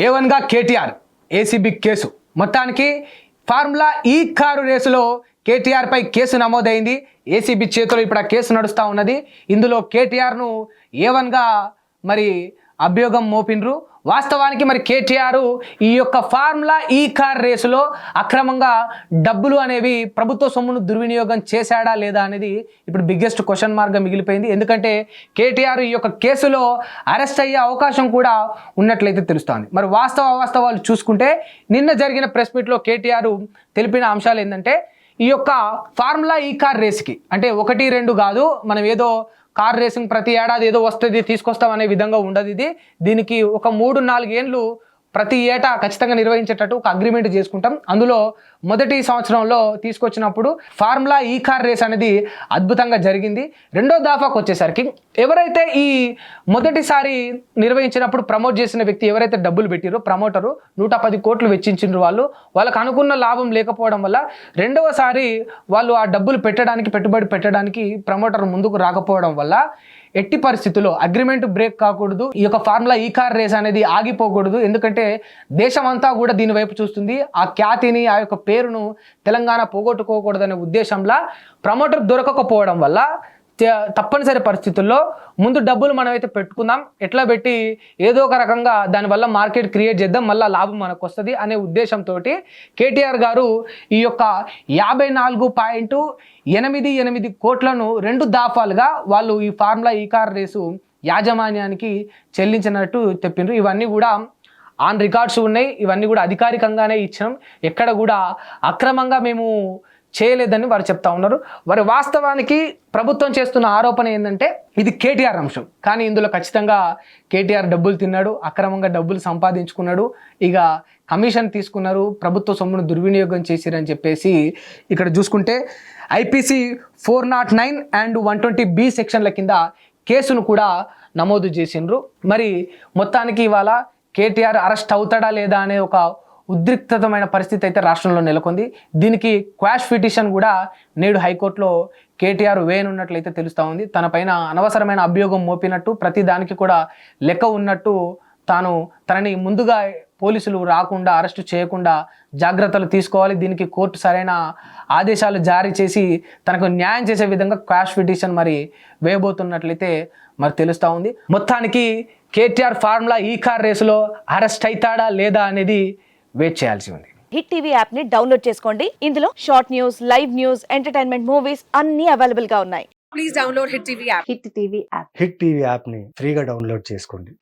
A1గా KTR ACB case మొత్తానికి formula ఈ car రేసులో కేటీఆర్ పై కేసు నమోదైంది. ఏసీబీ చేతిలో ఇప్పుడు ఆ కేసు నడుస్తూ ఉన్నది. ఇందులో కేటీఆర్ను A1గా మరి అభియోగం మోపినరు. వాస్తవానికి మరి కేటీఆర్ ఈ యొక్క ఫార్ములా ఈ కార్ రేసులో అక్రమంగా డబ్బులు అనేవి ప్రభుత్వ సొమ్మును దుర్వినియోగం చేశాడా లేదా అనేది ఇప్పుడు బిగ్గెస్ట్ క్వశ్చన్ మార్క్గా మిగిలిపోయింది. ఎందుకంటే కేటీఆర్ ఈ యొక్క కేసులో అరెస్ట్ అయ్యే అవకాశం కూడా ఉన్నట్లయితే తెలుస్తోంది. మరి వాస్తవాలు చూసుకుంటే నిన్న జరిగిన ప్రెస్ మీట్లో కేటీఆర్ తెలిపిన అంశాలు ఏంటంటే ఈ యొక్క ఫార్ములా ఈ కార్ రేస్కి అంటే 1-2 కాదు, మనం ఏదో కార్ రేసింగ్ ప్రతి ఏడాది ఏదో వస్తుంది తీసుకొస్తాం అనే విధంగా ఉండదు. దీనికి ఒక 3-4 ఏళ్ళు ప్రతి ఏటా ఖచ్చితంగా నిర్వహించేటట్టు ఒక అగ్రిమెంట్ చేసుకుంటాం. అందులో మొదటి సంవత్సరంలో తీసుకొచ్చినప్పుడు ఫార్ములా ఈ కార్ రేస్ అనేది అద్భుతంగా జరిగింది. రెండో దాఫాకు వచ్చేసరికి ఎవరైతే ఈ మొదటిసారి నిర్వహించినప్పుడు ప్రమోట్ చేసిన వ్యక్తి ఎవరైతే డబ్బులు పెట్టిరో ప్రమోటరు 110 కోట్లు వెచ్చించిన వాళ్ళకు అనుకున్న లాభం లేకపోవడం వల్ల రెండవసారి వాళ్ళు ఆ డబ్బులు పెట్టుబడి పెట్టడానికి ప్రమోటర్ ముందుకు రాకపోవడం వల్ల ఎట్టి పరిస్థితుల్లో అగ్రిమెంట్ బ్రేక్ కాకూడదు, ఈ యొక్క ఫార్ములా ఈ కార్ రేస్ అనేది ఆగిపోకూడదు. ఎందుకంటే దేశం అంతా కూడా దీని వైపు చూస్తుంది. ఆ ఖ్యాతిని ఆ యొక్క పేరును తెలంగాణ పోగొట్టుకోకూడదనే ఉద్దేశంలో ప్రమోటర్ దొరకకపోవడం వల్ల తప్పనిసరి పరిస్థితుల్లో ముందు డబ్బులు మనమైతే పెట్టుకుందాం, ఎట్లా పెట్టి ఏదో ఒక రకంగా దానివల్ల మార్కెట్ క్రియేట్ చేద్దాం, మళ్ళీ లాభం మనకు వస్తుంది అనే ఉద్దేశంతో కేటీఆర్ గారు ఈ యొక్క 54.88 కోట్లను 2 దఫాలుగా వాళ్ళు ఈ ఫార్ములా ఈ కార్ రేసు యాజమాన్యానికి చెల్లించినట్టు చెప్పిండ్రు. ఇవన్నీ కూడా ఆన్ రికార్డ్స్ ఉన్నాయి, ఇవన్నీ కూడా అధికారికంగానే ఇచ్చినాం, ఎక్కడ కూడా అక్రమంగా మేము చేయలేదని వారు చెప్తా ఉన్నారు. వారి వాస్తవానికి ప్రభుత్వం చేస్తున్న ఆరోపణ ఏంటంటే ఇది కేటీఆర్ అంశం, కానీ ఇందులో ఖచ్చితంగా కేటీఆర్ డబ్బులు తిన్నాడు, అక్రమంగా డబ్బులు సంపాదించుకున్నాడు, ఇక కమిషన్ తీసుకున్నారు, ప్రభుత్వ సొమ్మును దుర్వినియోగం చేసిరని చెప్పేసి ఇక్కడ చూసుకుంటే IPC 409 and 120B సెక్షన్ల కింద కేసును కూడా నమోదు చేసిండ్రు. మరి మొత్తానికి ఇవాళ కేటీఆర్ అరెస్ట్ అవుతాడా లేదా అనే ఒక ఉద్రిక్తమైన పరిస్థితి అయితే రాష్ట్రంలో నెలకొంది. దీనికి క్వాష్ పిటిషన్ కూడా నేడు హైకోర్టులో కేటీఆర్ వేయనున్నట్లయితే తెలుస్తూ ఉంది. తన పైన అనవసరమైన అభియోగం మోపినట్టు, ప్రతి దానికి కూడా లెక్క ఉన్నట్టు తనని ముందుగా పోలీసులు రాకుండా అరెస్టు చేయకుండా జాగ్రత్తలు తీసుకోవాలి, దీనికి కోర్టు సరైన ఆదేశాలు జారీ చేసి తనకు న్యాయం చేసే విధంగా క్వాష్ పిటిషన్ మరి వేయబోతున్నట్లయితే మరి తెలుస్తూ ఉంది. మొత్తానికి కేటీఆర్ ఫార్ములా ఈ కార్ రేసులో అరెస్ట్ అవుతాడా లేదా అనేది వెయిట్ చేయాల్సి ఉంది. హిట్ టీవీ యాప్ ని డౌన్లోడ్ చేసుకోండి. ఇందులో short news, live news, entertainment movies అన్ని అవైలబుల్ గా ఉన్నాయి. Please download hit TV app. Hit TV app. Hit TV యాప్ని ఫ్రీగా డౌన్లోడ్ చేసుకోండి.